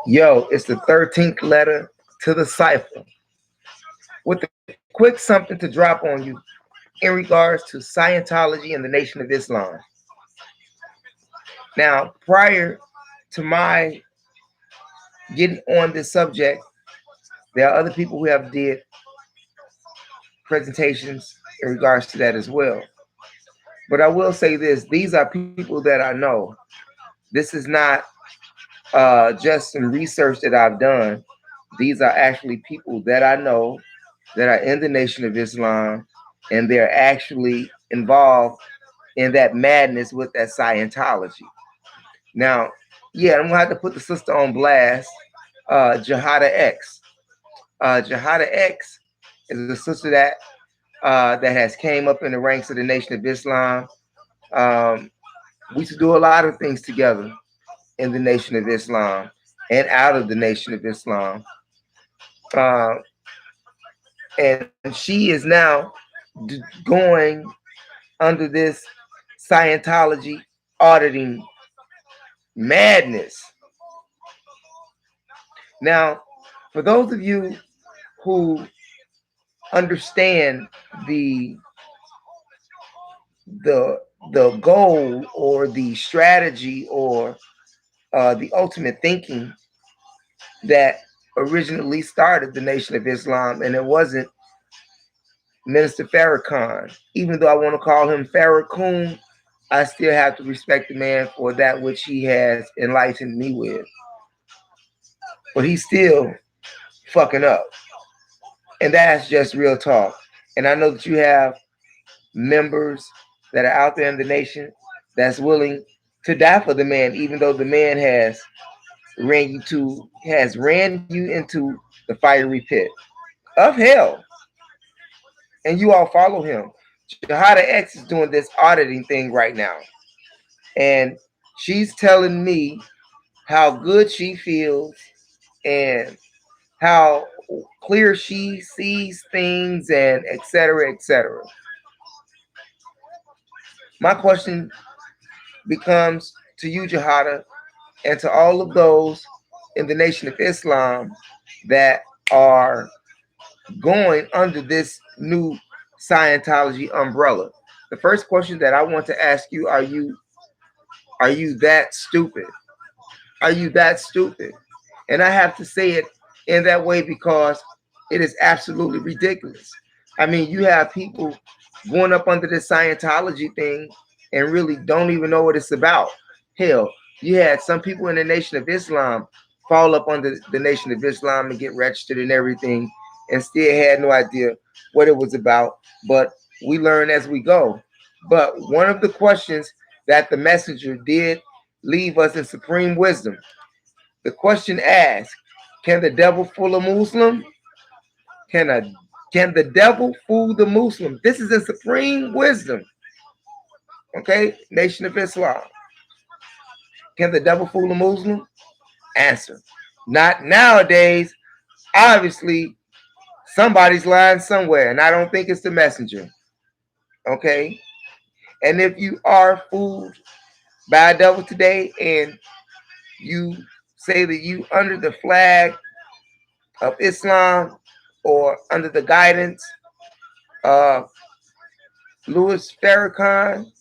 Yo, it's the 13th letter to the cipher with a quick something to drop on you in regards to Scientology and the Nation of Islam. Now, prior to my getting on this subject, there are other people who have did presentations in regards to that as well. But I will say this, these are people that I know. This is not just some research that I've done. These are actually people that I know that are in the Nation of Islam, and they're actually involved in that madness with that Scientology. Now, yeah, I'm gonna have to put the sister on blast, Jihada X. Jihada X is a sister that has came up in the ranks of the Nation of Islam. Um, we used to do a lot of things together in the Nation of Islam and out of the Nation of Islam. Uh, and she is now going under this Scientology auditing madness. Now, for those of you who understand the the goal or the strategy or the ultimate thinking that originally started the Nation of Islam, and it wasn't Minister Farrakhan. Even though I want to call him Farrakhan, I still have to respect the man for that which he has enlightened me with. But he's still fucking up. And that's just real talk. And I know that you have members that are out there in the nation that's willing to die for the man, even though the man ran you into the fiery pit of hell. And you all follow him. Jihada X is doing this auditing thing right now. And she's telling me how good she feels and how clear she sees things and et cetera, et cetera. My question becomes to you, Jihada, and to all of those in the Nation of Islam that are going under this new Scientology umbrella. The first question that I want to ask you, are you that stupid? Are you that stupid? And I have to say it in that way because it is absolutely ridiculous. I mean, you have people going up under this Scientology thing and really don't even know what it's about. Hell, you had some people in the Nation of Islam fall up under the Nation of Islam and get registered and everything and still had no idea what it was about. But we learn as we go. But one of the questions that the messenger did leave us in supreme wisdom. The question asked, can the devil fool a Muslim? Can a can the devil fool the Muslim? This is in supreme wisdom. Okay, Nation of Islam. Can the devil fool a Muslim? Answer. Not nowadays. Obviously, somebody's lying somewhere, and I don't think it's the messenger. Okay? And if you are fooled by a devil today and you say that you under the flag of Islam or under the guidance of Louis Farrakhan,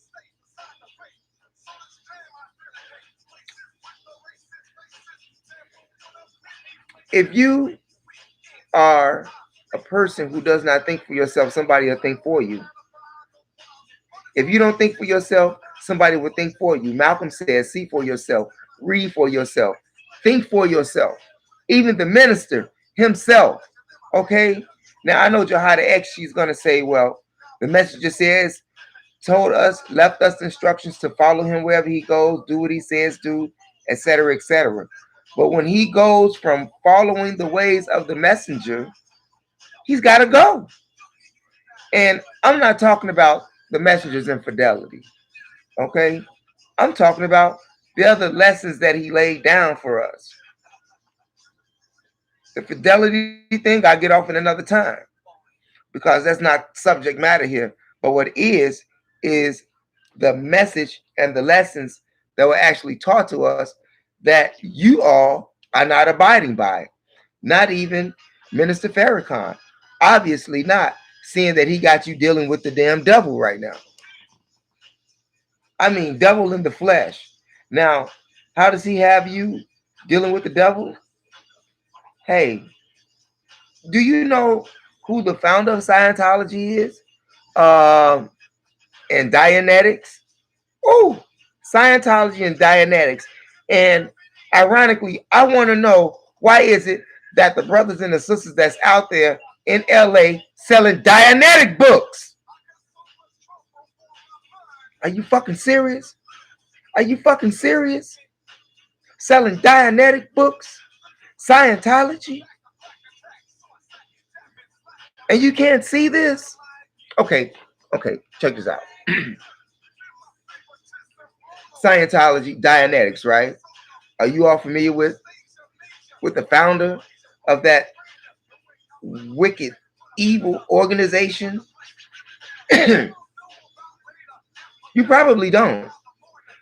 if you are a person who does not think for yourself, somebody will think for you. If you don't think for yourself, somebody will think for you. Malcolm says, see for yourself, read for yourself, think for yourself. Even the minister himself. Okay? Now I know Jihada X, she's gonna say, well, the messenger says, told us, left us instructions to follow him wherever he goes, do what he says, do, etc., etc. But when he goes from following the ways of the messenger, he's got to go. And I'm not talking about the messenger's infidelity, okay? I'm talking about the other lessons that he laid down for us. The fidelity thing, I get off in another time because that's not subject matter here. But what is the message and the lessons that were actually taught to us that you all are not abiding by it. Not even Minister Farrakhan. Obviously not, seeing that he got you dealing with the damn devil right now. I mean, devil in the flesh. Now, how does he have you dealing with the devil? Hey, do you know who the founder of Scientology is? Um, and Dianetics? Oh, Scientology and Dianetics. And ironically, I want to know, why is it that the brothers and the sisters that's out there in LA selling Dianetic books? Are you fucking serious? Are you fucking serious? Selling Dianetic books? Scientology? And you can't see this? Okay, check this out. Scientology, Dianetics, right? Are you all familiar with the founder of that wicked, evil organization? You probably don't.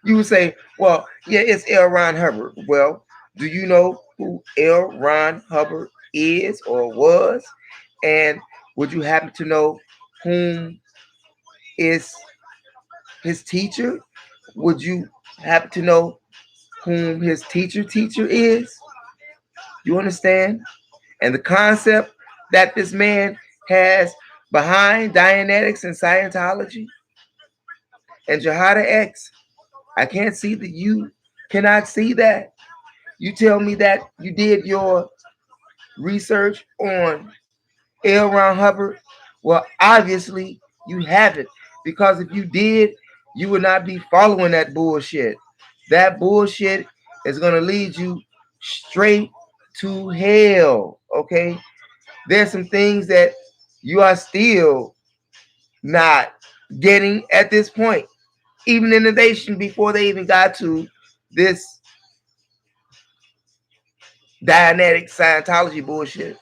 You would say, well, yeah, it's L. Ron Hubbard. Well, do you know who L. Ron Hubbard is or was? And would you happen to know whom is his teacher? Would you happen to know whom his teacher is? You understand? And the concept that this man has behind Dianetics and Scientology and Jihada X. I can't see that you cannot see that. You tell me that you did your research on L. Ron Hubbard. Well, obviously you haven't, because if you did, you would not be following that bullshit. That bullshit is going to lead you straight to hell. Okay, there's some things that you are still not getting at this point, even in the nation, before they even got to this Dianetic Scientology bullshit.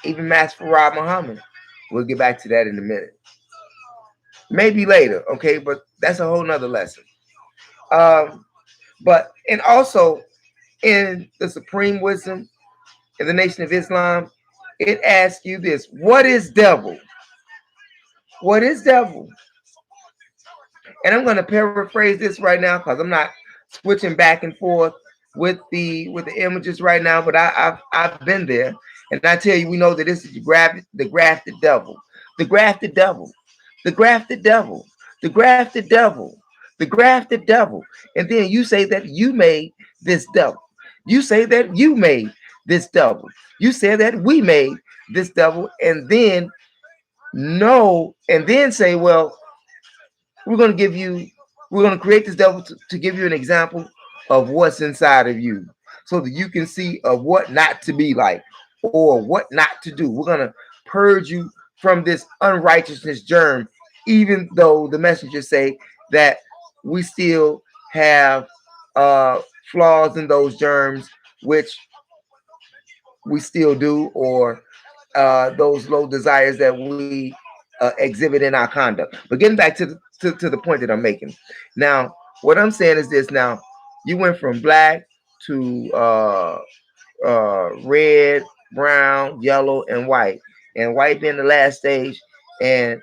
Even Master Farad Muhammad. We'll get back to that in a minute. Maybe later, okay? But that's a whole nother lesson. And also in the Supreme Wisdom in the Nation of Islam, it asks you this: what is devil? What is devil? And I'm going to paraphrase this right now, because I'm not switching back and forth with the images right now, but I've been there, and I tell you, we know that this is the grafted devil, the grafted devil, the grafted devil, the grafted devil, the grafted devil. And then you say that you made this devil. You say that you made this devil. You say that we made this devil, and then say, well, we're going to create this devil to give you an example of what's inside of you, so that you can see of what not to be like or what not to do. We're going to purge you from this unrighteousness germ, even though the messengers say that we still have flaws in those germs, which we still do, or those low desires that we exhibit in our conduct. But getting back to the point that I'm making now, what I'm saying is this: now you went from black to red, brown, yellow, and white being the last stage, and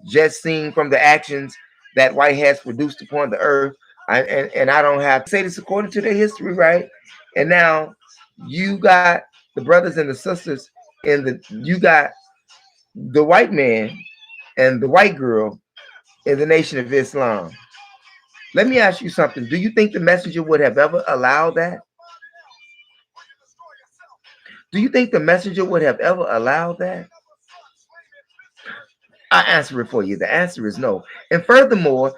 just seeing from the actions that white has produced upon the earth. And I don't have to say this according to their history, right? And now you got the brothers and the sisters you got the white man and the white girl in the Nation of Islam. Let me ask you something. Do you think the messenger would have ever allowed that? Do you think the messenger would have ever allowed that? I answer it for you. The answer is no. And furthermore,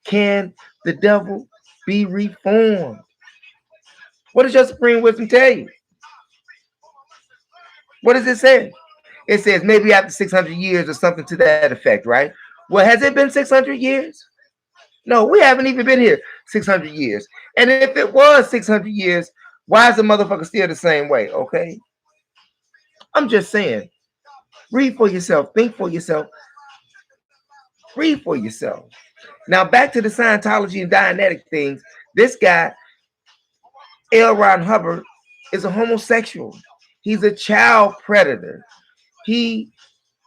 can the devil be reformed? What does your supreme wisdom tell you? What does it say? It says maybe after 600 years or something to that effect, right? Well, has it been 600 years? No, we haven't even been here 600 years. And if it was 600 years, why is the motherfucker still the same way? Okay. I'm just saying, read for yourself, think for yourself, read for yourself. Now, back to the Scientology and Dianetic things. This guy L. Ron Hubbard is a homosexual. He's a child predator. He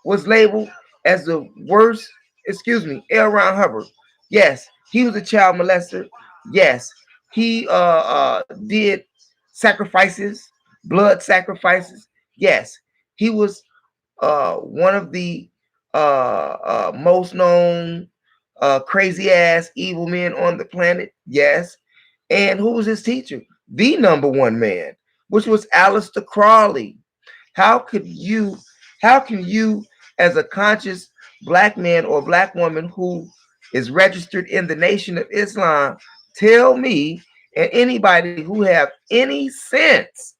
was labeled as the worst, excuse me, L. Ron Hubbard. Yes, he was a child molester. Yes, he did sacrifices, blood sacrifices. Yes, he was one of the most known crazy ass evil men on the planet. Yes. And who was his teacher? The number one man, which was Aleister Crowley. How could you, how can you, as a conscious black man or black woman who is registered in the Nation of Islam, tell me and anybody who have any sense,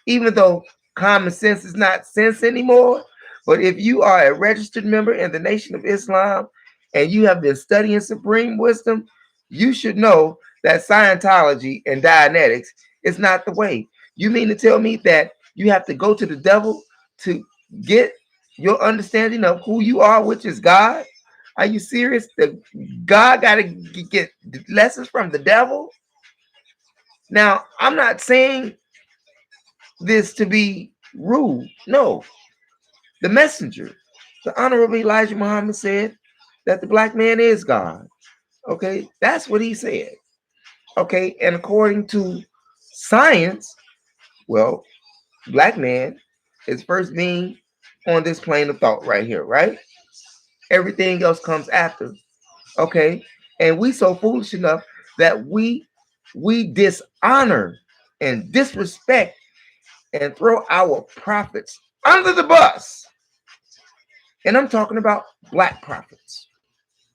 even though common sense is not sense anymore, but if you are a registered member in the Nation of Islam and you have been studying supreme wisdom, you should know that Scientology and Dianetics is not the way. You mean to tell me that you have to go to the devil to get your understanding of who you are, which is God? Are you serious? That God got to get lessons from the devil? Now, I'm not saying this to be rude. No, the messenger, the Honorable Elijah Muhammad said that the black man is God. Okay, that's what he said. Okay, and according to science, well, black man is first being on this plane of thought right here, right? Everything else comes after. Okay, and we so foolish enough that we dishonor and disrespect and throw our prophets under the bus. And I'm talking about black prophets.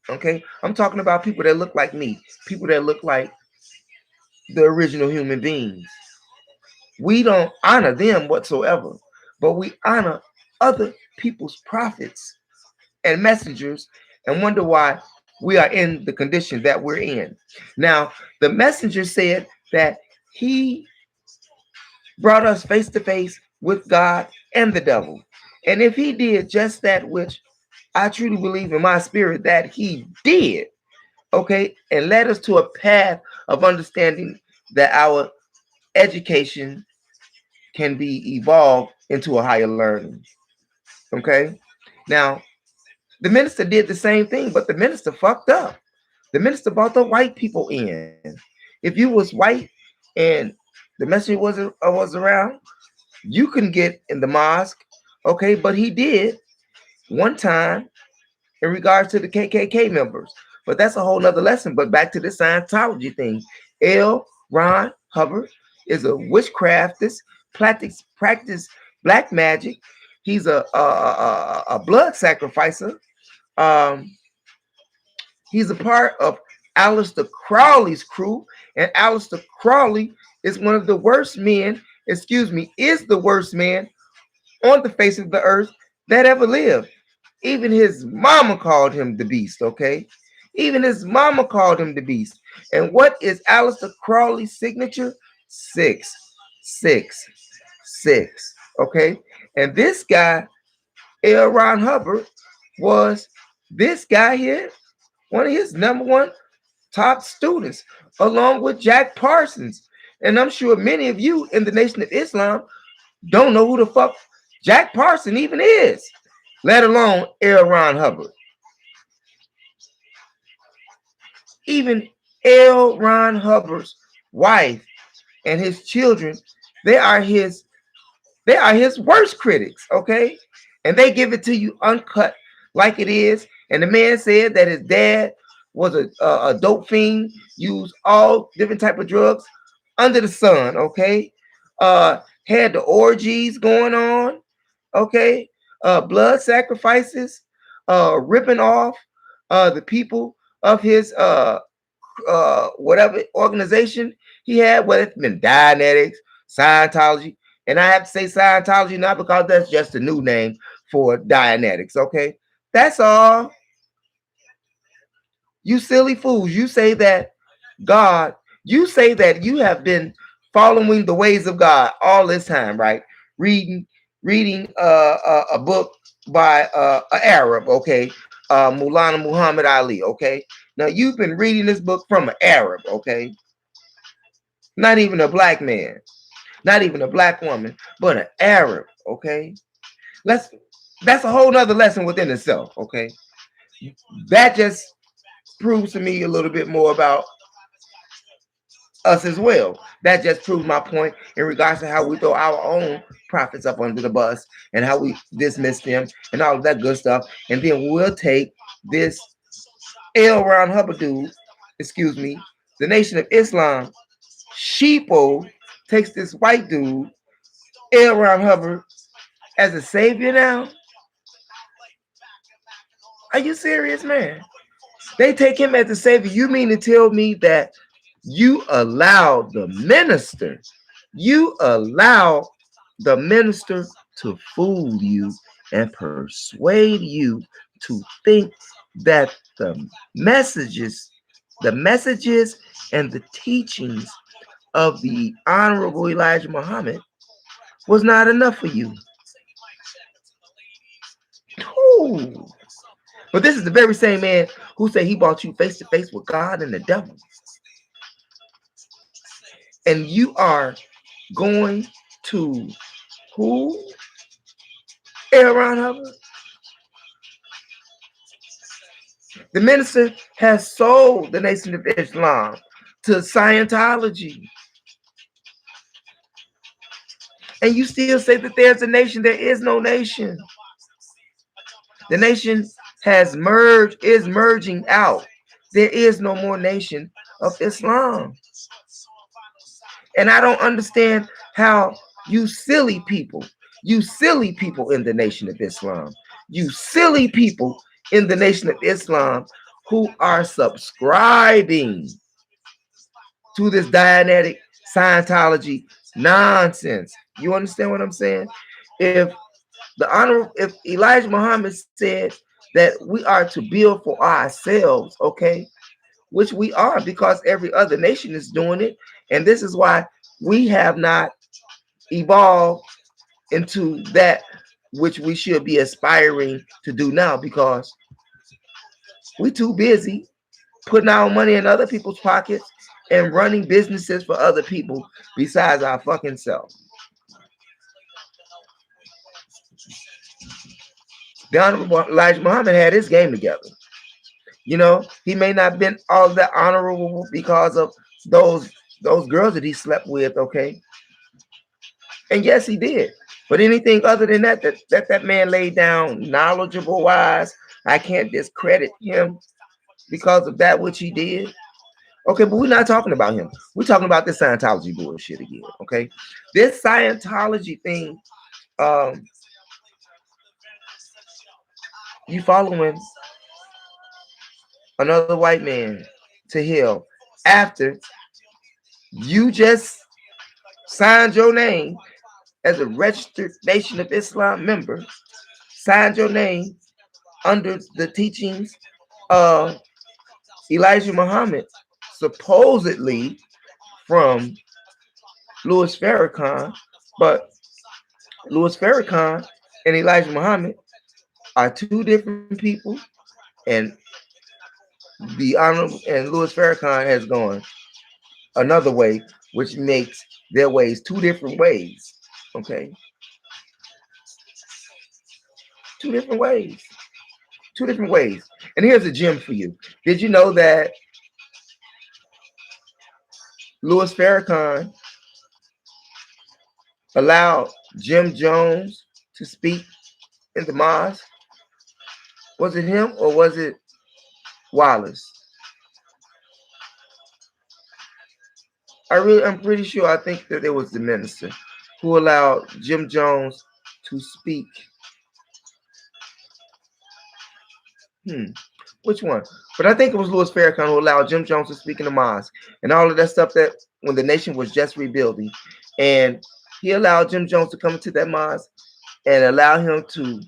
Okay, I'm talking about people that look like me, people that look like the original human beings. We don't honor them whatsoever, but we honor other people's prophets and messengers and wonder why we are in the condition that we're in. Now, the messenger said that he brought us face to face with God and the devil. And if he did just that, which I truly believe in my spirit that he did, okay, and led us to a path of understanding that our education can be evolved into a higher learning. Okay. Now, the minister did the same thing, but the minister fucked up. The minister brought the white people in. If you was white and the messenger was around, you couldn't get in the mosque. Okay, but he did one time in regards to the KKK members. But that's a whole nother lesson. But back to the Scientology thing. L. Ron Hubbard is a witchcraftist, practice black magic. He's a blood sacrificer. Um, he's a part of Aleister Crowley's crew, and Aleister Crowley is one of the worst men, excuse me, is the worst man on the face of the earth that ever lived. Even his mama called him the beast, okay? Even his mama called him the beast. And what is Aleister Crowley's signature? 666. Okay? And this guy, L. Ron Hubbard, was this guy here, one of his number one top students, along with Jack Parsons. And I'm sure many of you in the Nation of Islam don't know who the fuck Jack Parsons even is, let alone L. Ron Hubbard. Even L. Ron Hubbard's wife and his children, they are his worst critics, okay? And they give it to you uncut like it is. And the man said that his dad was a dope fiend, used all different type of drugs under the sun, okay? Had the orgies going on, okay? Blood sacrifices, ripping off the people of his whatever organization he had, whether it's been Dianetics, Scientology, and I have to say Scientology not because that's just a new name for Dianetics, okay? That's all. You silly fools, you say that God, you say that you have been following the ways of God all this time, right? Reading a book by an Arab, okay? Mulana Muhammad Ali, okay? Now you've been reading this book from an Arab, okay? Not even a black man, not even a black woman, but an Arab. Okay, let's. That's a whole nother lesson within itself. Okay, that just proves to me a little bit more about us as well. That just proves my point in regards to how we throw our own prophets up under the bus and how we dismiss them and all of that good stuff. And then we'll take this Ron Hubbard dude, excuse me, the Nation of Islam, sheeple, takes this white dude, Ron Hubbard, as a savior now. Are you serious, man? They take him as a savior. You mean to tell me that you allow the minister, you allow the minister to fool you and persuade you to think that messages, the messages and the teachings of the Honorable Elijah Muhammad was not enough for you? Ooh. But this is the very same man who said he brought you face to face with God and the devil. And you are going to who? Ron Hubbard? The minister has sold the Nation of Islam to Scientology. And you still say that there's a nation. There is no nation. The nation has merged, is merging out. There is no more nation of Islam. And I don't understand how you silly people in the Nation of Islam, you silly people in the Nation of Islam who are subscribing to this Dianetic Scientology nonsense. You understand what I'm saying? If Elijah Muhammad said that we are to build for ourselves, okay, which we are because every other nation is doing it, and this is why we have not evolved into that which we should be aspiring to do now, because we're too busy putting our money in other people's pockets and running businesses for other people besides our fucking self. The Honorable Elijah Muhammad had his game together. You know, he may not have been all that honorable because of those girls that he slept with, okay? And yes, he did. But anything other than that man laid down knowledgeable wise, I can't discredit him because of that which he did. Okay, but we're not talking about him. We're talking about this Scientology bullshit again, okay? This Scientology thing, you following another white man to hell after you just signed your name as a registered Nation of Islam member, signed your name under the teachings of Elijah Muhammad, supposedly from Louis Farrakhan, but Louis Farrakhan and Elijah Muhammad are two different people, and the Honorable and Louis Farrakhan has gone another way, which makes their ways two different ways. Okay, two different ways. Two different ways. And here's a gem for you. Did you know that Louis Farrakhan allowed Jim Jones to speak in the mosque? Was it him or was it Wallace? I'm pretty sure. I think that it was the minister who allowed Jim Jones to speak. Which one? But I think it was Louis Farrakhan who allowed Jim Jones to speak in the mosque and all of that stuff, that when the nation was just rebuilding. And he allowed Jim Jones to come into that mosque and allow him to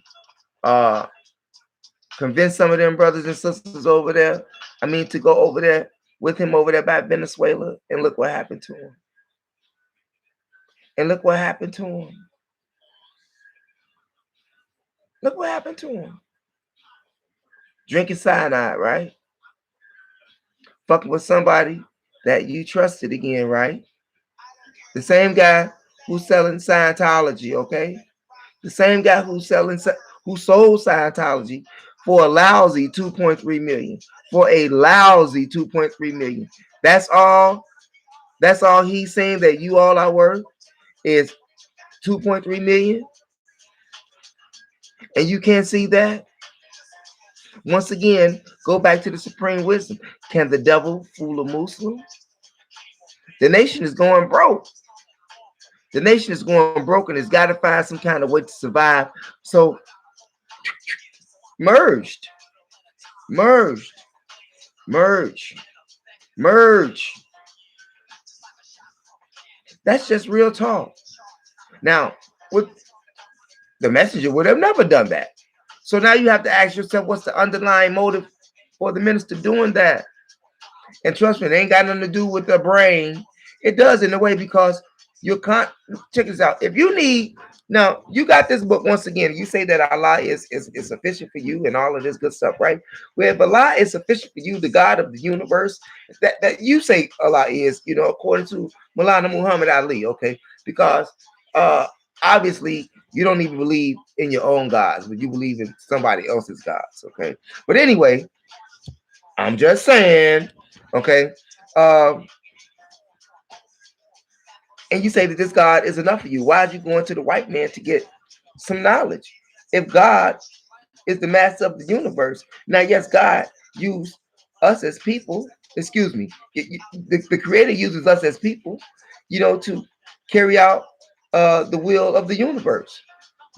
convince some of them brothers and sisters over there, to go over there with him over there by Venezuela. And look what happened to him. And look what happened to him. Look what happened to him. Drinking cyanide, right? Fucking with somebody that you trusted again, right? The same guy who's selling Scientology, okay? The same guy who sold Scientology for a lousy 2.3 million. For a lousy 2.3 million. That's all. That's all he's saying that you all are worth is 2.3 million. And you can't see that. Once again, go back to the supreme wisdom. Can the devil fool a Muslim? The nation is going broke. The nation is going broke and it's got to find some kind of way to survive. So merged, merged, merge, merge. That's just real talk. Now, with the messenger would have never done that. So now you have to ask yourself, what's the underlying motive for the minister doing that? And trust me, it ain't got nothing to do with the brain. It does in a way because you can't. Check this out. If you need, now you got this book once again. You say that Allah is sufficient for you and all of this good stuff, right? Well, if Allah is sufficient for you, the God of the universe, that you say Allah is, according to Maulana Muhammad Ali, okay? Because obviously you don't even believe in your own gods, but you believe in somebody else's gods, okay? But anyway, I'm just saying, okay? And you say that this God is enough for you. Why are you going to the white man to get some knowledge? If God is the master of the universe, now yes, God used us as people. Excuse me, the Creator uses us as people, to carry out the will of the universe.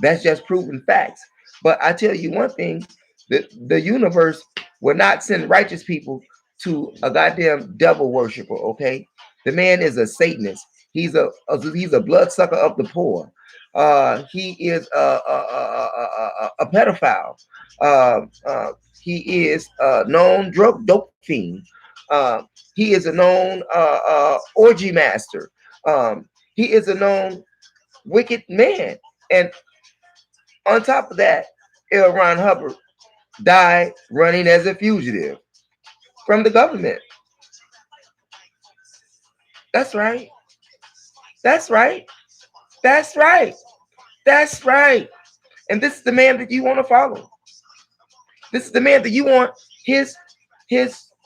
That's just proven facts. But I tell you one thing: the universe will not send righteous people to a goddamn devil worshiper. Okay, the man is a Satanist. He's a bloodsucker of the poor. He is a pedophile. He is a known dope fiend. He is a known orgy master. He is a known wicked man. And on top of that, Ron Hubbard died running as a fugitive from the government. That's right. That's right. That's right. That's right. And this is the man that you want to follow. This is the man that you want his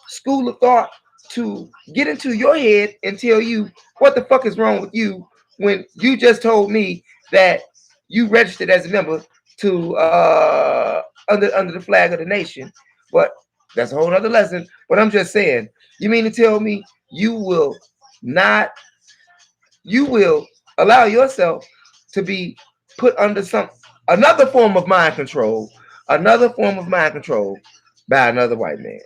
school of thought to get into your head and tell you what the fuck is wrong with you when you just told me that you registered as a member to under the flag of the nation. But that's a whole other lesson. But I'm just saying, you mean to tell me you will allow yourself to be put under another form of mind control by another white man?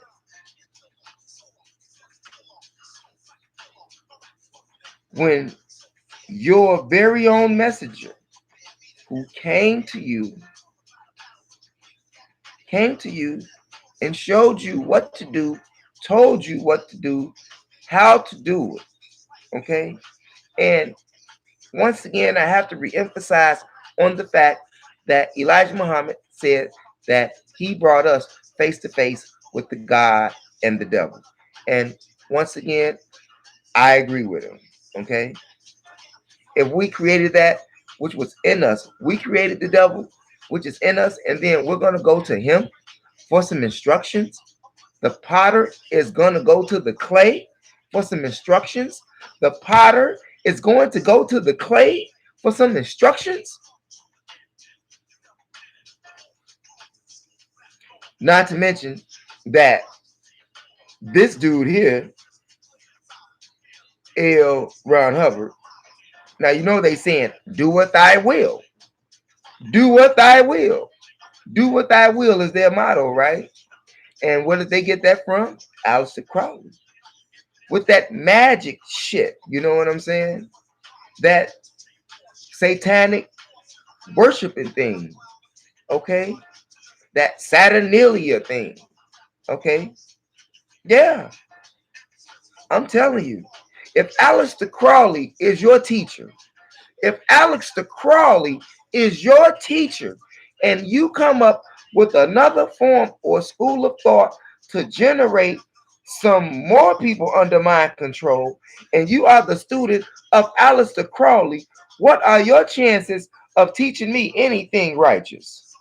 When your very own messenger who came to you and showed you what to do, told you what to do, how to do it, okay? And once again, I have to reemphasize on the fact that Elijah Muhammad said that he brought us face to face with the God and the devil. And once again, I agree with him, okay? If we created that which was in us, we created the devil, which is in us, and then we're going to go to him for some instructions. The potter is going to go to the clay for some instructions. The potter is going to go to the clay for some instructions. Not to mention that this dude here, Ron Hubbard, now you know they saying, do what thy will. Do what thy will. Do what thy will is their motto, right? And where did they get that from? Aleister Crowley. With that magic shit, you know what I'm saying? That satanic worshiping thing, okay? That Saturnalia thing, okay? Yeah, I'm telling you. If Aleister Crowley is your teacher, if Aleister Crowley is your teacher, and you come up with another form or school of thought to generate some more people under mind control, and you are the student of Aleister Crowley, what are your chances of teaching me anything righteous?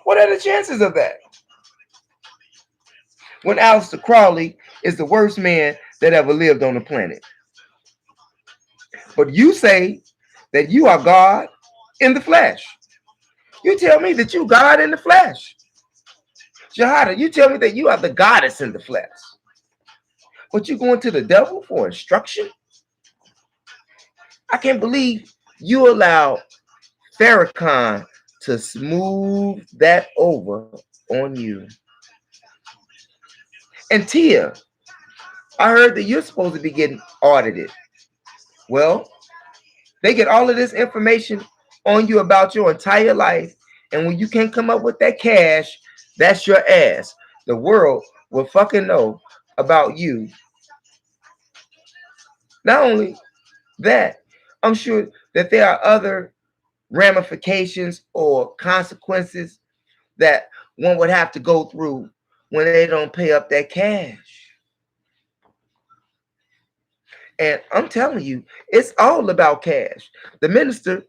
What are the chances of that? When Aleister Crowley is the worst man that ever lived on the planet. But you say that you are God in the flesh. You tell me that you God in the flesh. Jihada, you tell me that you are the goddess in the flesh. But you going to the devil for instruction? I can't believe you allow Farrakhan to smooth that over on you. And Tia, I heard that you're supposed to be getting audited. Well, they get all of this information on you about your entire life, and when you can't come up with that cash, that's your ass. The world will fucking know about you. Not only that, I'm sure that there are other ramifications or consequences that one would have to go through when they don't pay up that cash. And I'm telling you, it's all about cash. The minister,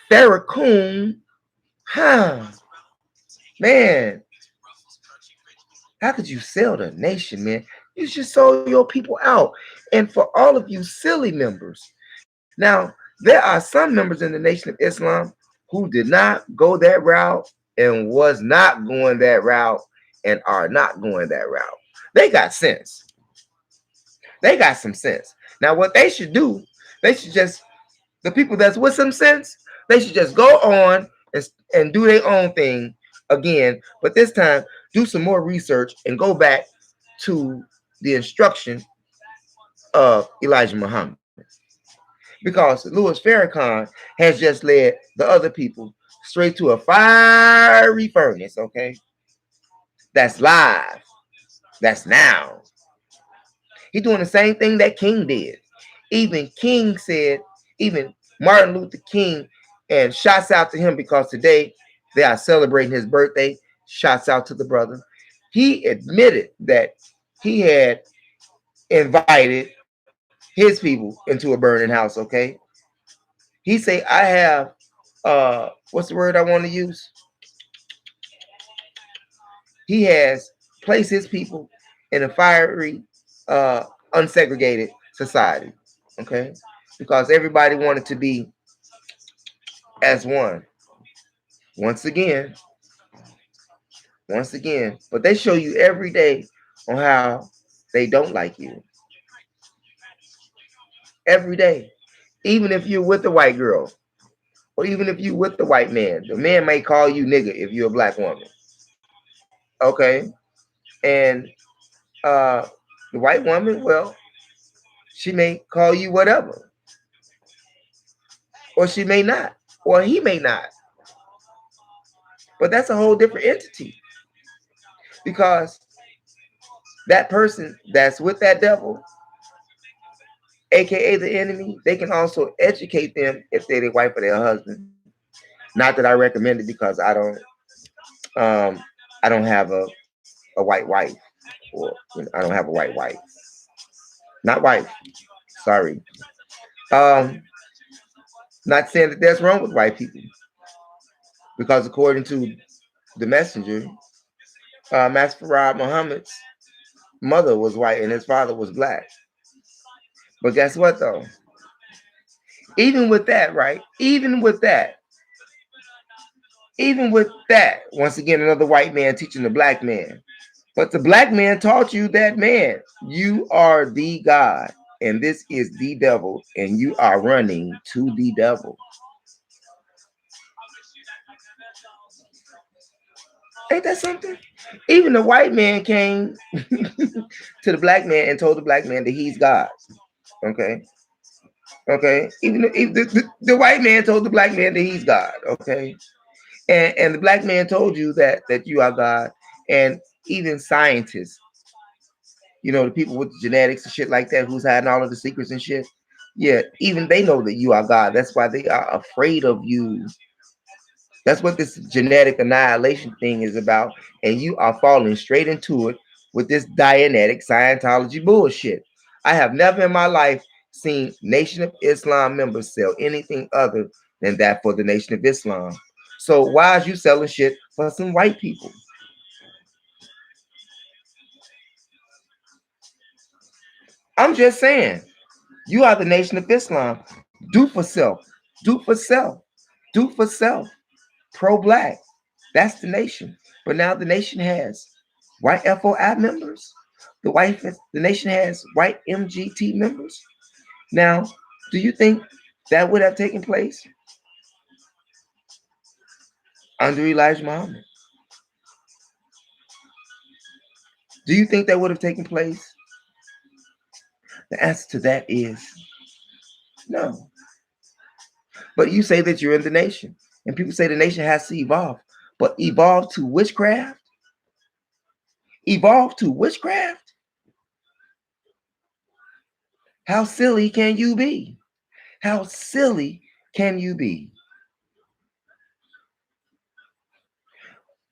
Farrakhan, man, how could you sell the nation, man? You should sold your people out. And for all of you silly members, now there are some members in the Nation of Islam who did not go that route and was not going that route and are not going that route. They got sense. They got some sense. Now, what they should do, they should just, the people that's with some sense, they should just go on and do their own thing again, but this time do some more research and go back to the instruction of Elijah Muhammad. Because Louis Farrakhan has just led the other people straight to a fiery furnace, okay? That's live. That's now. He's doing the same thing that King did. Even King said, even Martin Luther King, and shouts out to him because today they are celebrating his birthday. Shouts out to the brother. He admitted that he had invited his people into a burning house, okay? He say, I have, what's the word I want to use? He has placed his people in a fiery, unsegregated society, okay? Because everybody wanted to be as one. Once again, but they show you every day on how they don't like you. Every day. Even if you're with a white girl, or even if you're with the white man, the man may call you nigga if you're a black woman. Okay? And the white woman, well, she may call you whatever. Or she may not. Or he may not. But that's a whole different entity. Because that person that's with that devil, aka the enemy, they can also educate them if they're their wife or their husband. Not that I recommend it because I don't have a white wife, or I don't have a white wife. Not wife. Sorry. Um, Not saying that that's wrong with white people, because according to the messenger, Master Farad Muhammad's mother was white and his father was black. But guess what though? Even with that, right? Even with that, once again, another white man teaching the black man. But the black man taught you that, man, you are the God, and this is the devil, and you are running to the devil. Ain't that something? Even the white man came to the black man and told the black man that he's God. Okay. Okay. Even the white man told the black man that he's God. Okay. And the black man told you that you are God. And even scientists, the people with the genetics and shit like that, who's hiding all of the secrets and shit. Yeah, even they know that you are God. That's why they are afraid of you. That's what this genetic annihilation thing is about. And you are falling straight into it with this Dianetic Scientology bullshit. I have never in my life seen Nation of Islam members sell anything other than that for the Nation of Islam. So why is you selling shit for some white people? I'm just saying, you are the Nation of Islam. Do for self. Do for self. Do for self. Pro-black. That's the nation. But now the nation has white FOI members. The nation has white MGT members. Now, do you think that would have taken place under Elijah Muhammad? Do you think that would have taken place? The answer to that is no. But you say that you're in the nation, and people say the nation has to evolve. But evolve to witchcraft? Evolve to witchcraft? How silly can you be? How silly can you be?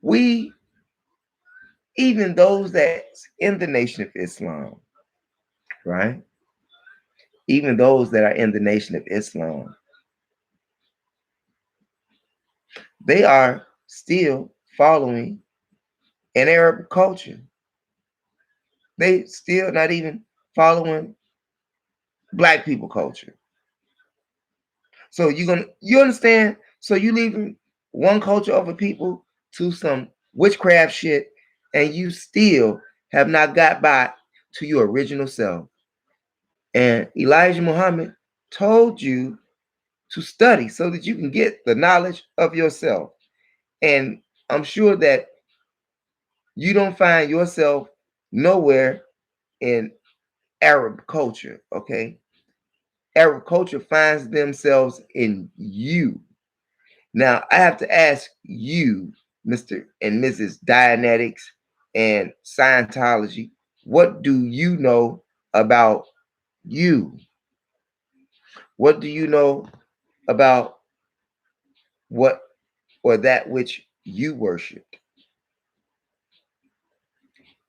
We, even those that's in the Nation of Islam, right? Even those that are in the Nation of Islam, they are still following an Arab culture. They still not even following black people culture. So you understand? So you leaving one culture over people to some witchcraft shit, and you still have not got back to your original self. And Elijah Muhammad told you to study so that you can get the knowledge of yourself. And I'm sure that you don't find yourself nowhere in Arab culture, okay? Arab culture finds themselves in you. Now, I have to ask you, Mr. and Mrs. Dianetics and Scientology, what do you know about you? What do you know about what or that which you worship?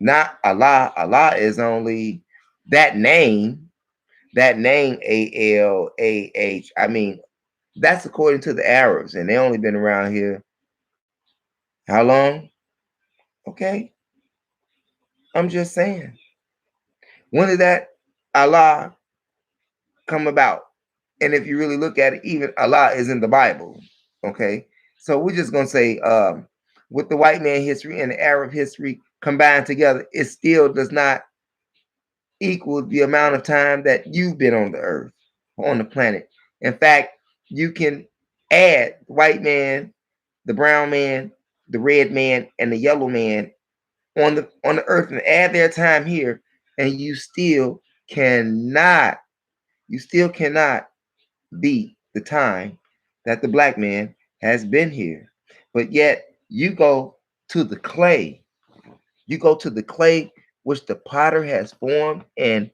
Not Allah. Allah is only that name, ALAH. I mean, that's according to the Arabs, and they only been around here how long? Okay. I'm just saying. When did that Allah come about? And if you really look at it, even Allah is in the Bible. Okay. So we're just gonna say with the white man history and the Arab history combined together, it still does not equal the amount of time that you've been on the earth, on the planet. In fact, you can add the white man, the brown man, the red man, and the yellow man on the earth and add their time here, and you still cannot beat the time that the black man has been here. But yet you go to the clay. You go to the clay which the potter has formed, and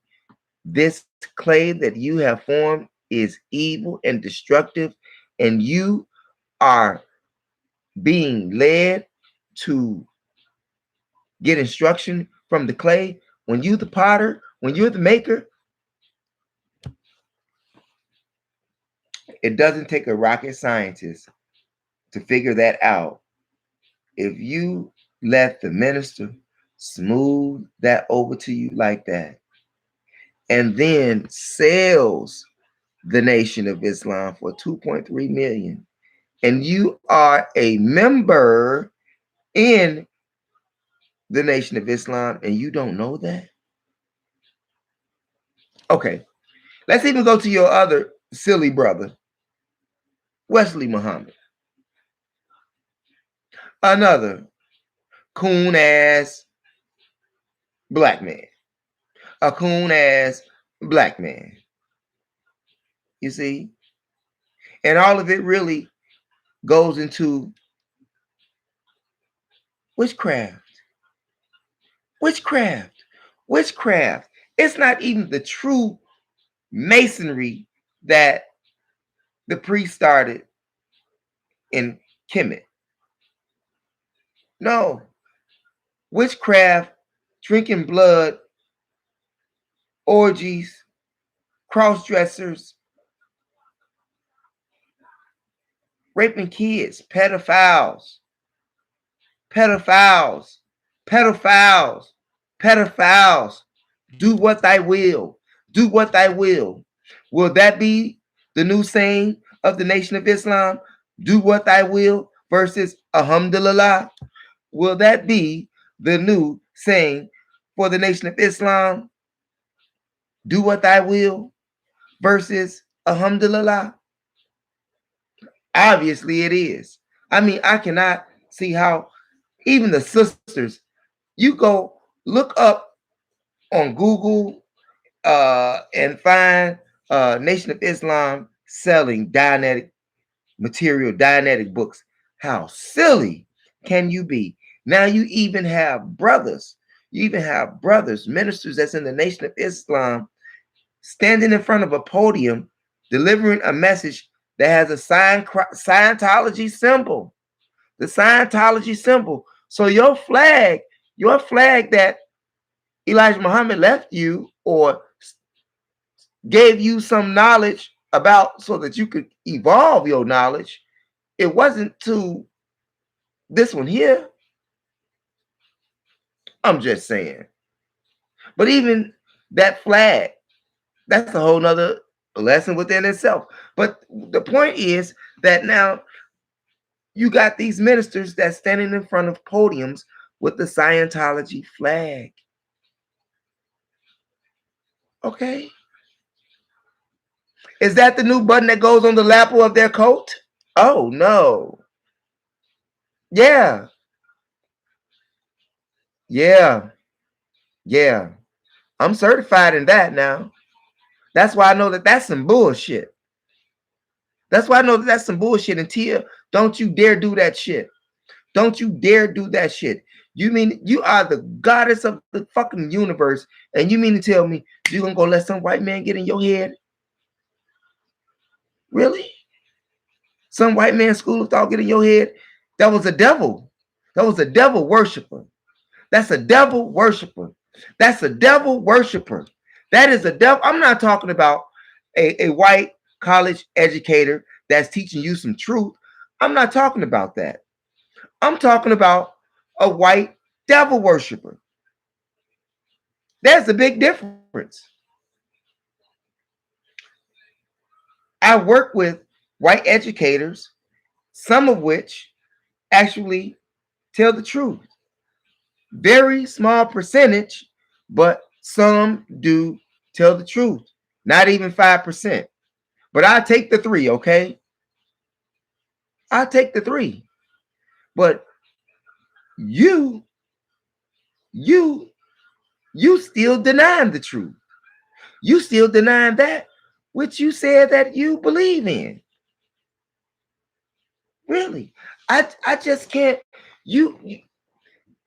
this clay that you have formed is evil and destructive, and you are being led to get instruction from the clay. When you the potter, when you're the maker, it doesn't take a rocket scientist to figure that out. If you let the minister smooth that over to you like that, and then sells the Nation of Islam for 2.3 million, and you are a member in the Nation of Islam and you don't know that? Okay, let's even go to your other silly brother, Wesley Muhammad. Another coon ass black man. A coon ass black man. You see? And all of it really goes into witchcraft. Witchcraft. Witchcraft. It's not even the true masonry that the priest started in Kemet. No. Witchcraft drinking blood, orgies, cross-dressers, raping kids, pedophiles, pedophiles, pedophiles, pedophiles. Do what thy will. Do what thy will. Will that be the new saying of the Nation of Islam? Do what thy will versus Alhamdulillah. Will that be the new saying for the Nation of Islam? Do what thy will versus Alhamdulillah. Obviously it is. I mean, I cannot see how even the sisters, you go look up on Google and find Nation of Islam selling Dianetic material, Dianetic books. How silly can you be? Now you even have brothers, ministers that's in the Nation of Islam standing in front of a podium delivering a message that has a Scientology symbol. The Scientology symbol. So your flag that Elijah Muhammad left you or gave you some knowledge about so that you could evolve your knowledge, it wasn't to this one here. I'm just saying. But even that flag, that's a whole nother lesson within itself. But the point is that now you got these ministers that's standing in front of podiums with the Scientology flag. Okay. Is that the new button that goes on the lapel of their coat? Oh, no. Yeah. Yeah. Yeah. I'm certified in that now. That's why I know that that's some bullshit. That's why I know that that's some bullshit. And Tia, don't you dare do that shit. Don't you dare do that shit. You mean you are the goddess of the fucking universe, and you mean to tell me you're gonna go let some white man get in your head? Really? Some white man school of thought get in your head? That was a devil. That was a devil worshiper. That's a devil worshiper. That's a devil worshiper. That is a devil. I'm not talking about a white college educator that's teaching you some truth. I'm not talking about that. I'm talking about a white devil worshiper. There's a big difference. I work with white educators, some of which actually tell the truth. Very small percentage, but some do tell the truth. Not even 5%. But I'll take the 3, okay? I'll take the 3. But you still denying the truth. You still denying that which you said that you believe in. Really. I just can't. You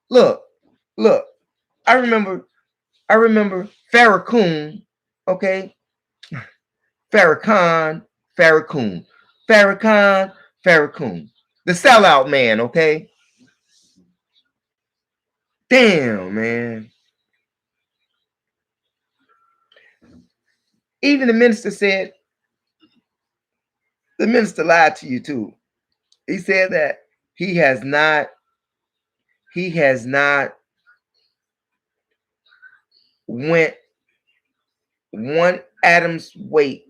look. I remember Farrakhan, okay? Farrakhan. The sellout man, okay? Damn, man. Even the minister said, the minister lied to you too. He said that he has not went one atom's weight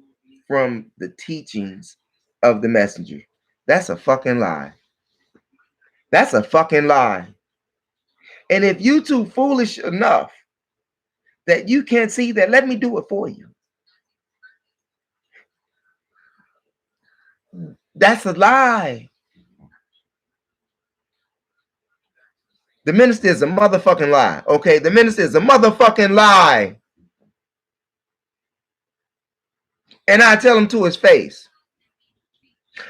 from the teachings of the messenger. That's a fucking lie. That's a fucking lie. And if you too foolish enough that you can't see that, let me do it for you. That's a lie. The minister is a motherfucking lie. Okay, the minister is a motherfucking lie. And I tell him to his face.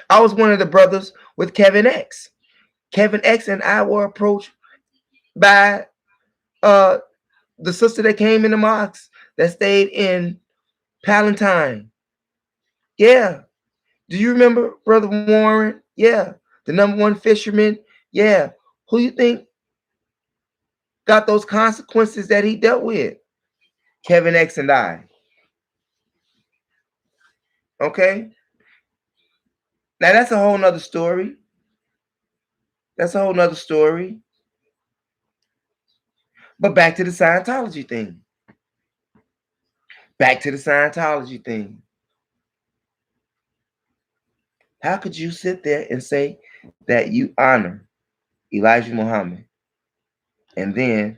I was one of the brothers with Kevin X. Kevin X and I were approached by the sister that came in the mosque that stayed in Palatine. Yeah. Do you remember Brother Warren? Yeah. The #1 fisherman. Yeah. Who you think got those consequences that he dealt with. Kevin X and I. Okay? Now that's a whole nother story. That's a whole nother story. But back to the Scientology thing. Back to the Scientology thing. How could you sit there and say that you honor Elijah Muhammad and then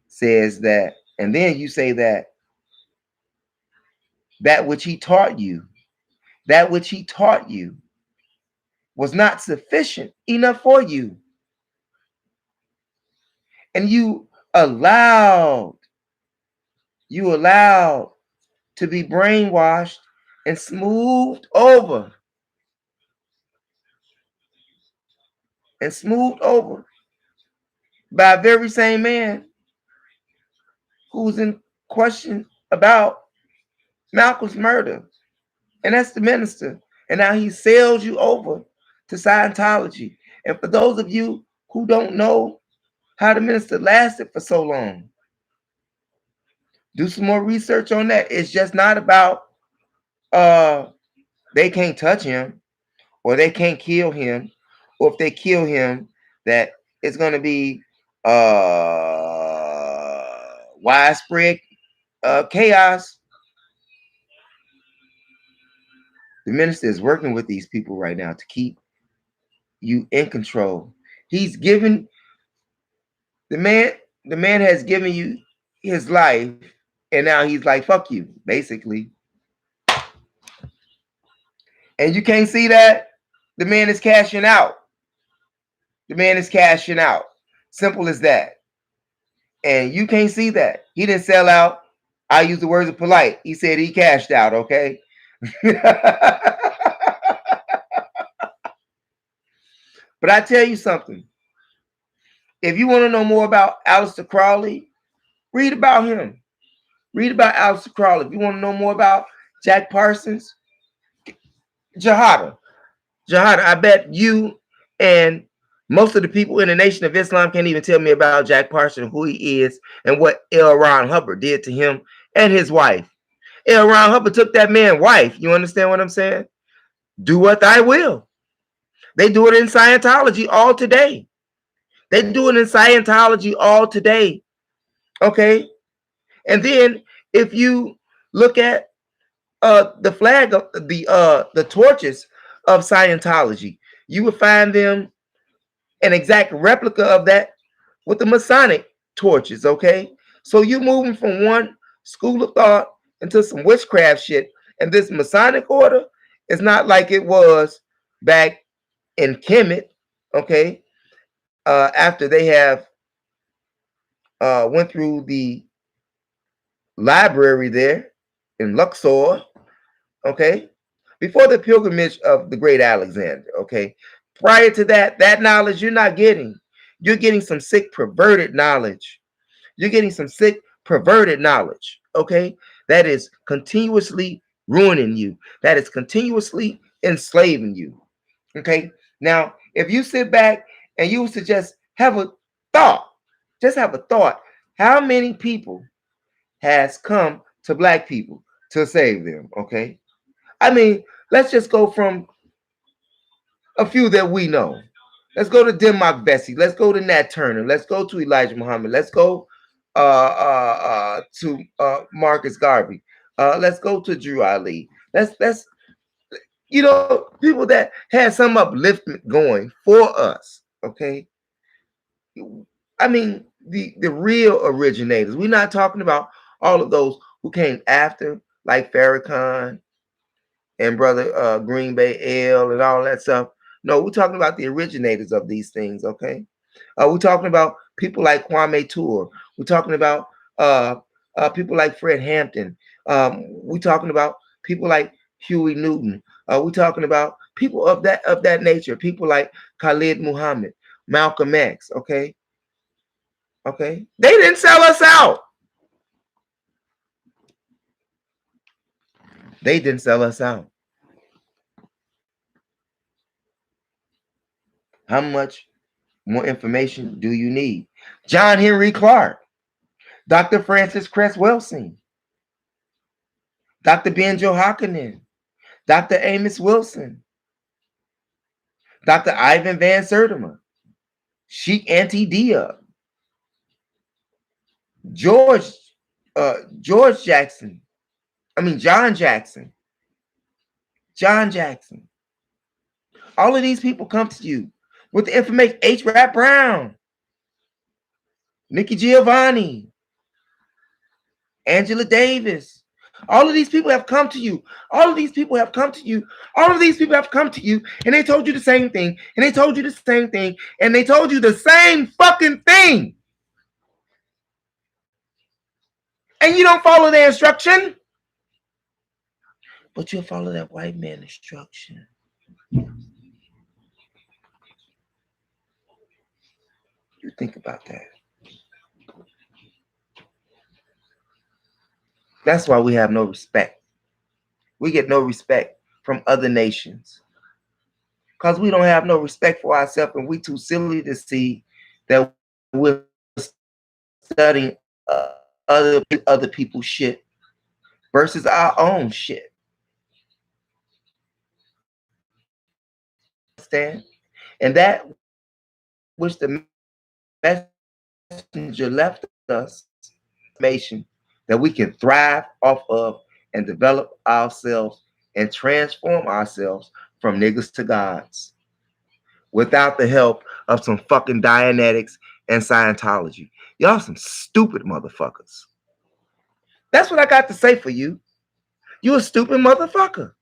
says that, and then you say that that which he taught you, that which he taught you was not sufficient enough for you. And you allowed to be brainwashed and smoothed over by a very same man who's in question about Malcolm's murder. And that's the minister. And now he sails you over to Scientology. And for those of you who don't know how the minister lasted for so long, do some more research on that. It's just not about they can't touch him or they can't kill him, or if they kill him, that it's going to be widespread chaos. The minister is working with these people right now to keep you in control. He's given the man has given you his life, and now he's like, fuck you, basically. And you can't see that. The man is cashing out. The man is cashing out. Simple as that. And you can't see that. He didn't sell out. I use the words of polite. He said he cashed out, okay? But I tell you something. If you want to know more about Aleister Crowley, read about him. Read about Aleister Crowley. If you want to know more about Jack Parsons, Jihada, I bet you and most of the people in the Nation of Islam can't even tell me about Jack Parsons, who he is, and what Ron Hubbard did to him and his wife. Ron Hubbard took that man's wife. You understand what I'm saying? Do what thy will. They do it in Scientology all today. They do it in Scientology all today. Okay? And then if you look at the flag of the torches of Scientology, you will find them an exact replica of that with the Masonic torches, okay? So you moving from one school of thought into some witchcraft shit, and this Masonic order is not like it was back in Kemet, okay? After they have went through the library there in Luxor, okay? Before the pilgrimage of the great Alexander, okay? Prior to that, that knowledge you're not getting. You're getting some sick, perverted knowledge. You're getting some sick, perverted knowledge, okay? That is continuously ruining you. That is continuously enslaving you, okay? Now, if you sit back and you suggest have a thought, just have a thought, how many people has come to black people to save them, okay? I mean, let's just go from a few that we know. Let's go to Denmark Vesey. Let's go to Nat Turner. Let's go to Elijah Muhammad. Let's go to Marcus Garvey. Let's go to Drew Ali. Let's people that had some upliftment going for us. Okay, I mean the real originators. We're not talking about all of those who came after, like Farrakhan and Brother Green Bay L and all that stuff. No, we're talking about the originators of these things, okay? We're talking about people like Kwame Ture. We're talking about people like Fred Hampton. We're talking about people like Huey Newton. We're talking about people of that nature. People like Khalid Muhammad, Malcolm X. Okay, okay. They didn't sell us out. They didn't sell us out. How much more information do you need? John Henry Clark, Dr. Francis Cress Welsing, Dr. Benjo Hakkanen, Dr. Amos Wilson, Dr. Ivan Van Sertima, Sheik Anti-Dia, George Jackson. John Jackson. John Jackson. All of these people come to you with the information. H. Rap Brown, Nikki Giovanni, Angela Davis. All of these people have come to you. All of these people have come to you. All of these people have come to you, and they told you the same thing, and they told you the same thing, and they told you the same fucking thing. And you don't follow their instruction, but you'll follow that white man's instruction. You think about that. That's why we have no respect. We get no respect from other nations because we don't have no respect for ourselves, and we too silly to see that we're studying other people's shit versus our own shit. Understand? And that which the messenger left us, information that we can thrive off of and develop ourselves and transform ourselves from niggas to gods without the help of some fucking Dianetics and Scientology. Y'all some stupid motherfuckers. That's what I got to say for you. You a stupid motherfucker.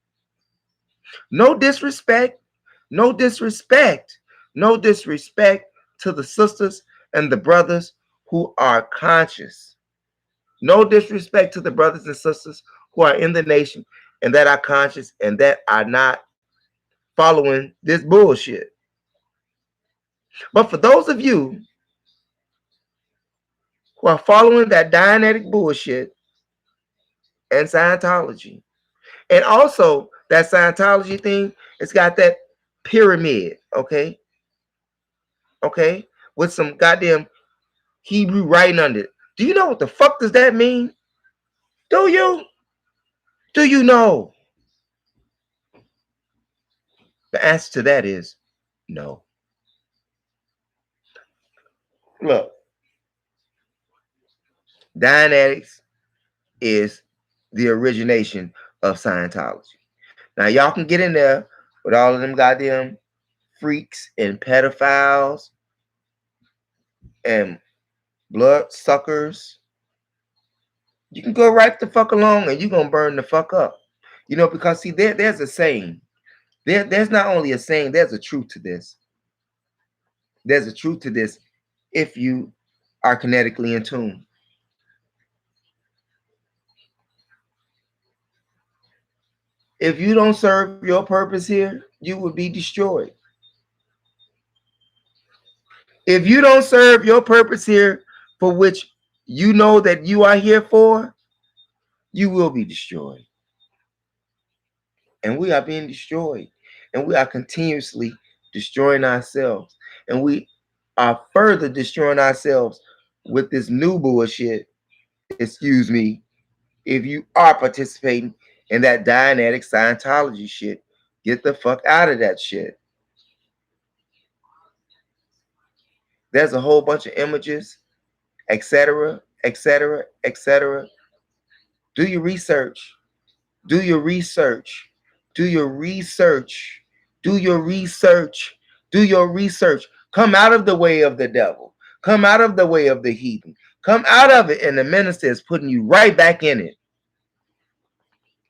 No disrespect, no disrespect, no disrespect to the sisters and the brothers who are conscious. No disrespect to the brothers and sisters who are in the nation and that are conscious and that are not following this bullshit. But for those of you who are following that Dianetic bullshit and Scientology, and also that Scientology thing, it's got that pyramid, okay? Okay? With some goddamn Hebrew writing under it. Do you know what the fuck does that mean? Do you? Do you know? The answer to that is no. Look, Dianetics is the origination of Scientology. Now, y'all can get in there with all of them goddamn freaks and pedophiles and blood suckers. You can go right the fuck along and you're going to burn the fuck up. You know, because see, there's a saying. There's not only a saying, there's a truth to this. There's a truth to this if you are kinetically in tune. If you don't serve your purpose here, you will be destroyed. If you don't serve your purpose here for which you know that you are here for, you will be destroyed. And we are being destroyed. And we are continuously destroying ourselves. And we are further destroying ourselves with this new bullshit. Excuse me. If you are participating in that Dianetic Scientology shit, get the fuck out of that shit. There's a whole bunch of images, etc., etc., etc. Do your research. Do your research. Do your research. Do your research. Do your research. Come out of the way of the devil. Come out of the way of the heathen. Come out of it, and the minister is putting you right back in it.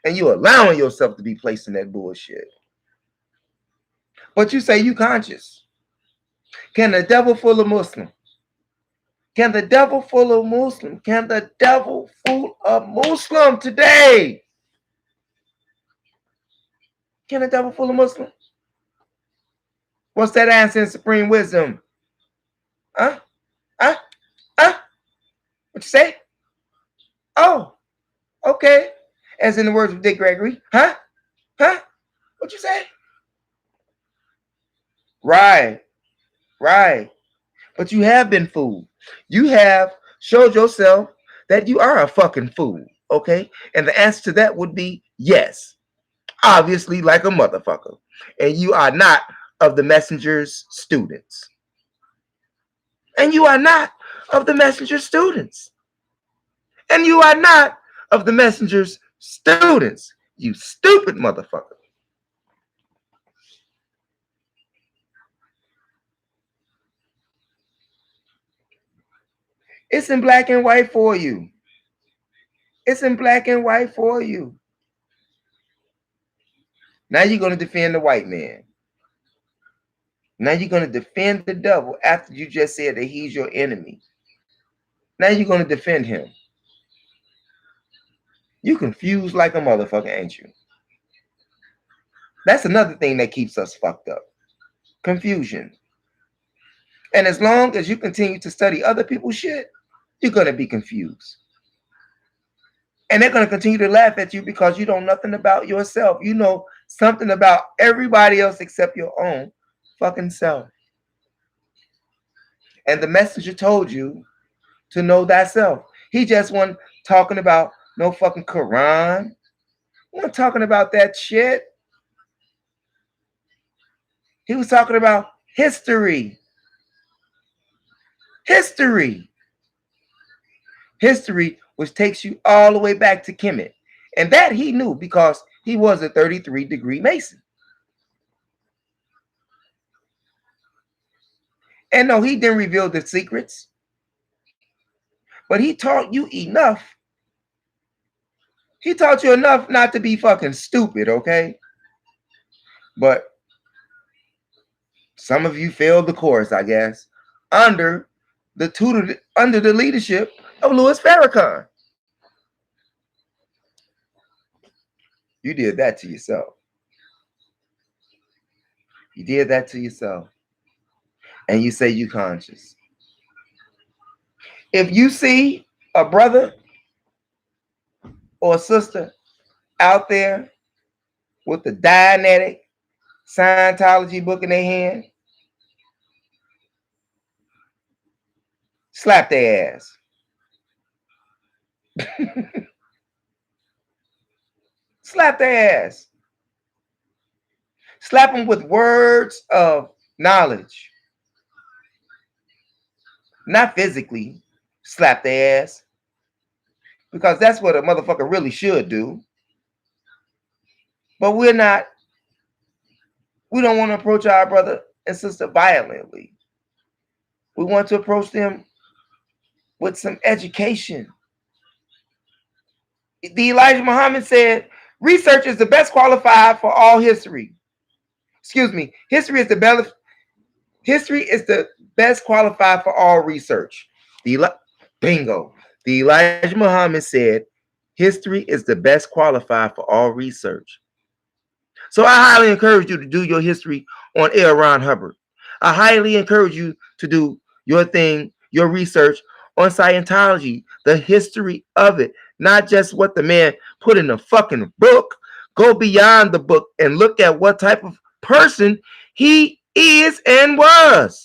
And you're allowing yourself to be placed in that bullshit. But you say you conscious. Can the devil fool a Muslim? Can the devil fool a Muslim? Can the devil fool a Muslim today? Can the devil fool a Muslim? What's that answer in Supreme Wisdom? Huh? Huh? Huh? What you say? Oh, okay. As in the words of Dick Gregory. Huh? Huh? What you say? Right. Right. But you have been fooled. You have showed yourself that you are a fucking fool. Okay? And the answer to that would be yes. Obviously, like a motherfucker. And you are not of the messenger's students. And you are not of the messenger's students. And you are not of the messenger's students. You stupid motherfucker. It's in black and white for you. It's in black and white for you. Now you're going to defend the white man. Now you're going to defend the devil after you just said that he's your enemy. Now you're going to defend him. You confused like a motherfucker, ain't you? That's another thing that keeps us fucked up. Confusion. And as long as you continue to study other people's shit, you're going to be confused. And they're going to continue to laugh at you because you know nothing about yourself. You know something about everybody else except your own fucking self. And the messenger told you to know thyself. He just wasn't talking about no fucking Quran. He wasn't talking about that shit. He was talking about history. History. History, which takes you all the way back to Kemet. And that he knew because he was a 33-degree Mason. And no, he didn't reveal the secrets. But he taught you enough. He taught you enough not to be fucking stupid, okay? But some of you failed the course, I guess, under the leadership of Louis Farrakhan. You did that to yourself. You did that to yourself. And you say you conscious. If you see a brother or a sister out there with the Dianetic Scientology book in their hand, slap their ass. Slap their ass. Slap them with words of knowledge. Not physically slap their ass. Because that's what a motherfucker really should do. But we don't want to approach our brother and sister violently. We want to approach them with some education. The Elijah Muhammad said, research is the best qualified for all history. Excuse me. History is the best qualified for all research. Bingo. The Elijah Muhammad said, history is the best qualified for all research. So I highly encourage you to do your history on Ron Hubbard. I highly encourage you to do your thing, your research on Scientology, the history of it, not just what the man put in the fucking book. Go beyond the book and look at what type of person he is and was.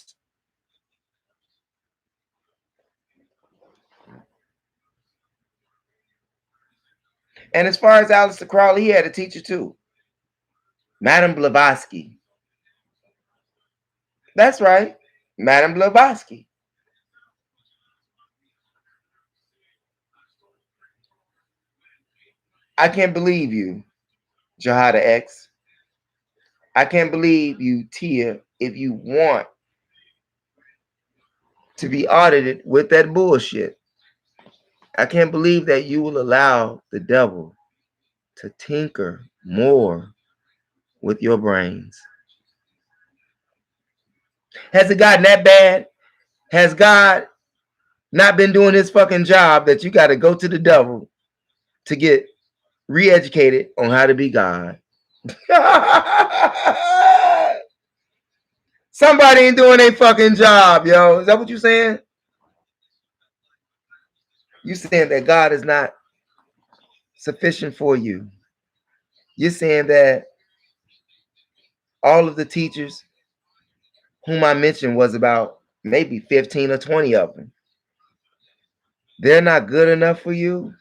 And as far as Aleister Crowley, he had a teacher too. Madame Blavatsky. That's right. Madame Blavatsky. I can't believe you, Jahada X. I can't believe you, Tia, if you want to be audited with that bullshit. I can't believe that you will allow the devil to tinker more with your brains. Has it gotten that bad? Has God not been doing his fucking job that you got to go to the devil to get re-educated on how to be God? Somebody ain't doing their fucking job, yo. Is that what you saying? You saying that God is not sufficient for you. You're saying that all of the teachers whom I mentioned was about maybe 15 or 20 of them. They're not good enough for you.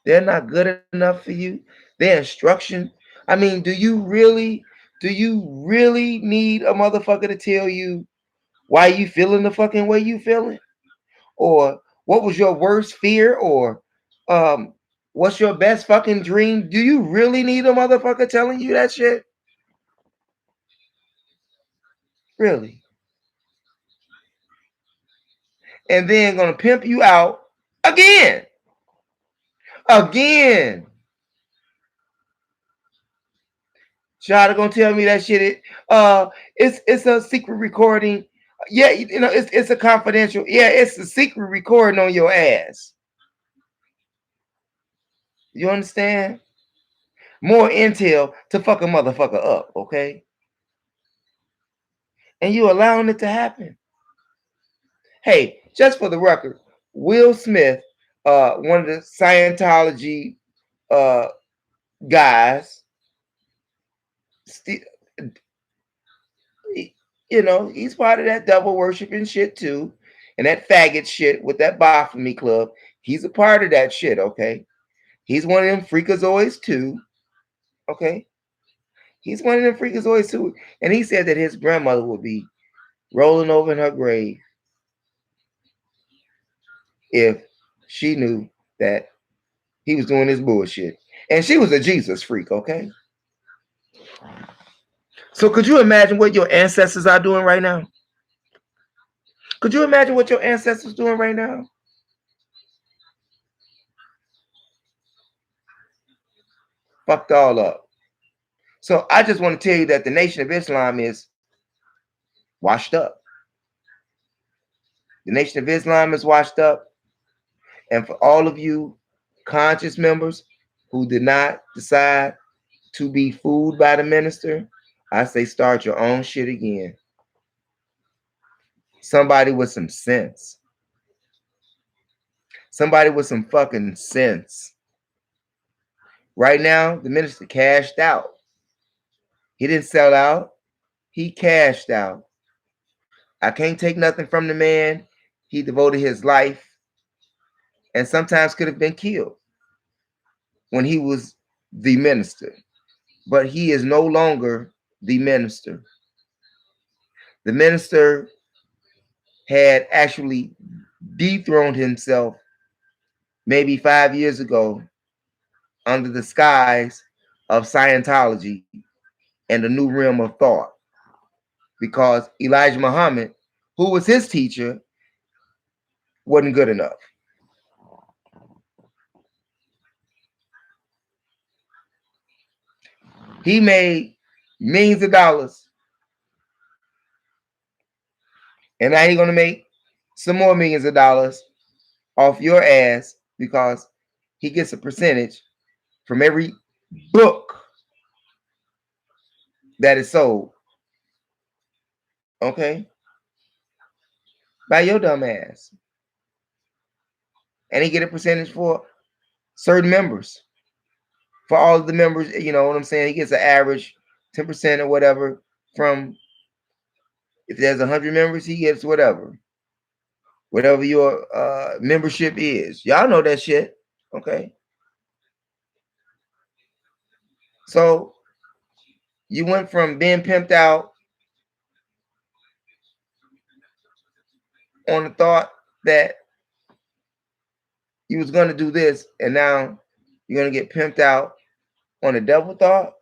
They're not good enough for you. Their instruction. I mean, do you really need a motherfucker to tell you why you feeling the fucking way you feeling? Or what was your worst fear? Or um, what's your best fucking dream? Do you really need a motherfucker telling you that shit? Really? And then gonna pimp you out again. Again. Shada gonna tell me that shit. It's a secret recording. Yeah, you know, it's a confidential. Yeah, it's a secret recording on your ass. You understand? More intel to fuck a motherfucker up, okay? And you allowing it to happen. Hey, just for the record, Will Smith, one of the Scientology uh guys, st- you know, he's part of that devil worshiping shit too, and that faggot shit with that Baphomet club. He's a part of that shit, okay? He's one of them freakazoids too, okay? He's one of them freakazoids too. And he said that his grandmother would be rolling over in her grave if she knew that he was doing this bullshit. And she was a Jesus freak, okay? So could you imagine what your ancestors are doing right now? Could you imagine what your ancestors doing right now? Fucked all up. So I just want to tell you that the Nation of Islam is washed up. The Nation of Islam is washed up. And for all of you conscious members who did not decide to be fooled by the minister, I say start your own shit again. Somebody with some sense. Somebody with some fucking sense. Right now, the minister cashed out. He didn't sell out. He cashed out. I can't take nothing from the man. He devoted his life and sometimes could have been killed when he was the minister. But he is no longer the minister. The minister had actually dethroned himself maybe 5 years ago under the skies of Scientology and the new realm of thought, because Elijah Muhammad, who was his teacher, wasn't good enough. He made millions of dollars, and now he's gonna make some more millions of dollars off your ass because he gets a percentage from every book that is sold. Okay? By your dumb ass. And he get a percentage for certain members. For all of the members, you know what I'm saying? He gets an average 10% or whatever from, if there's 100 members, he gets whatever. Whatever your membership is. Y'all know that shit. Okay? So you went from being pimped out on the thought that you was going to do this, and now you're going to get pimped out on a double thought.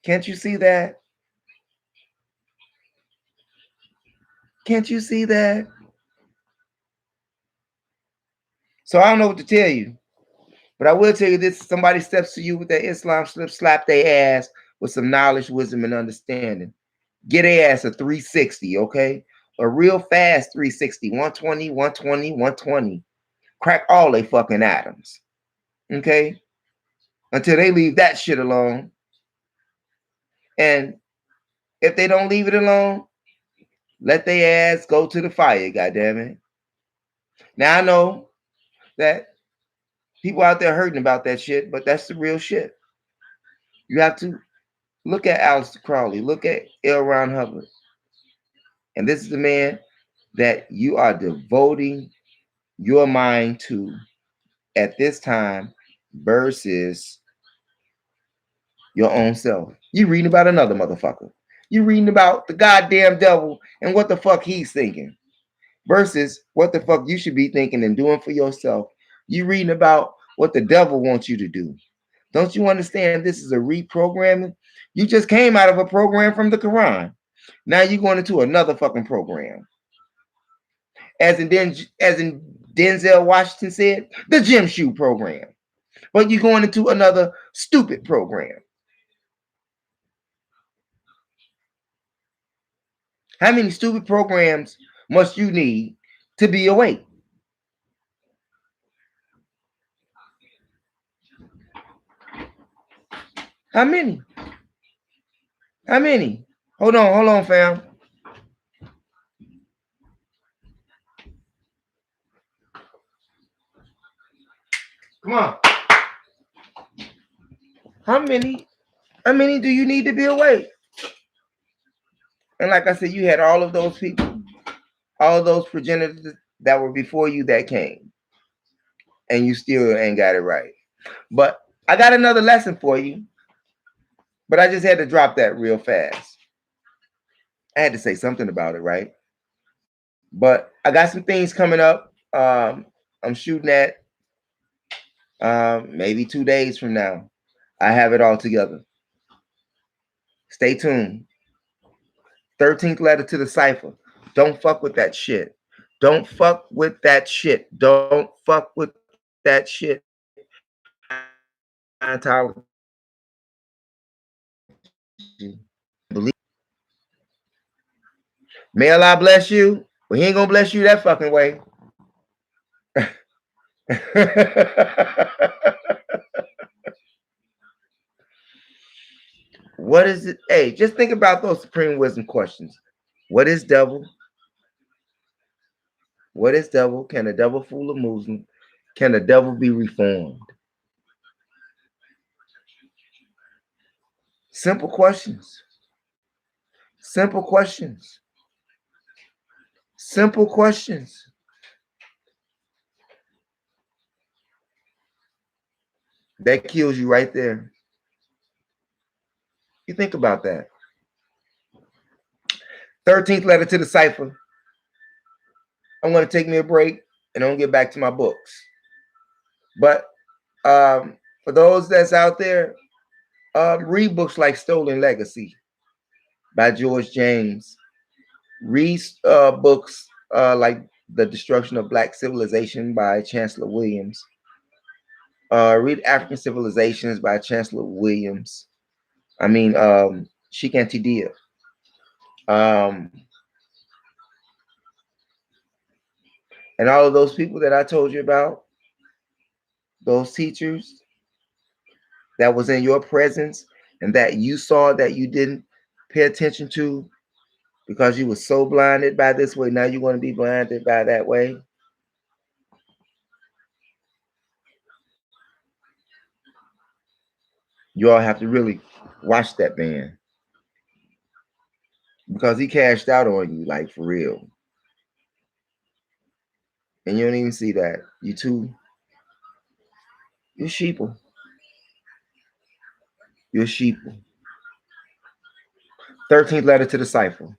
Can't you see that? Can't you see that? So I don't know what to tell you, but I will tell you this: somebody steps to you with that Islam slap their ass with some knowledge, wisdom, and understanding. Get their ass a 360, okay? A real fast 360, 120, 120, 120. Crack all they fucking atoms, okay? Until they leave that shit alone. And if they don't leave it alone, let their ass go to the fire, goddammit. Now I know that people out there hurting about that shit, but that's the real shit. You have to Look at Aleister Crowley. Look at Ron Hubbard. And this is the man that you are devoting your mind to at this time versus your own self. You reading about another motherfucker. You reading about the goddamn devil and what the fuck he's thinking versus what the fuck you should be thinking and doing for yourself. You reading about what the devil wants you to do. Don't you understand this is a reprogramming? You just came out of a program from the Quran. Now you're going into another fucking program. As in Denzel Washington said, the gym shoe program. But you're going into another stupid program. How many stupid programs must you need to be awake? How many? How many? Hold on, fam. Come on. How many do you need to be awake? And like I said, you had all of those people, all of those progenitors that were before you that came. And you still ain't got it right. But I got another lesson for you. But I just had to drop that real fast. I had to say something about it, right? But I got some things coming up. I'm shooting at maybe 2 days from now. I have it all together. Stay tuned. 13th letter to the cipher. Don't fuck with that shit. Don't fuck with that shit. Don't fuck with that shit. Scientology. May Allah bless you, but He ain't gonna bless you that fucking way. What is it? Hey, just think about those supreme wisdom questions. What is devil? What is devil? Can the devil fool a Muslim? Can the devil be reformed? Simple questions. Simple questions. Simple questions. That kills you right there. You think about that. 13th letter to the cipher. I'm going to take me a break and I'm going to get back to my books. But for those that's out there, read books like Stolen Legacy by George James. Read books like The Destruction of Black Civilization by Chancellor Williams. Read African Civilizations by Chancellor Williams. I mean, Sheikh Antidia. And all of those people that I told you about, those teachers that was in your presence and that you saw that you didn't pay attention to because you were so blinded by this way. Now you're going to be blinded by that way. You all have to really watch that man because he cashed out on you, like for real. And you don't even see that. You're sheeple. You're sheeple. 13th letter to the cipher.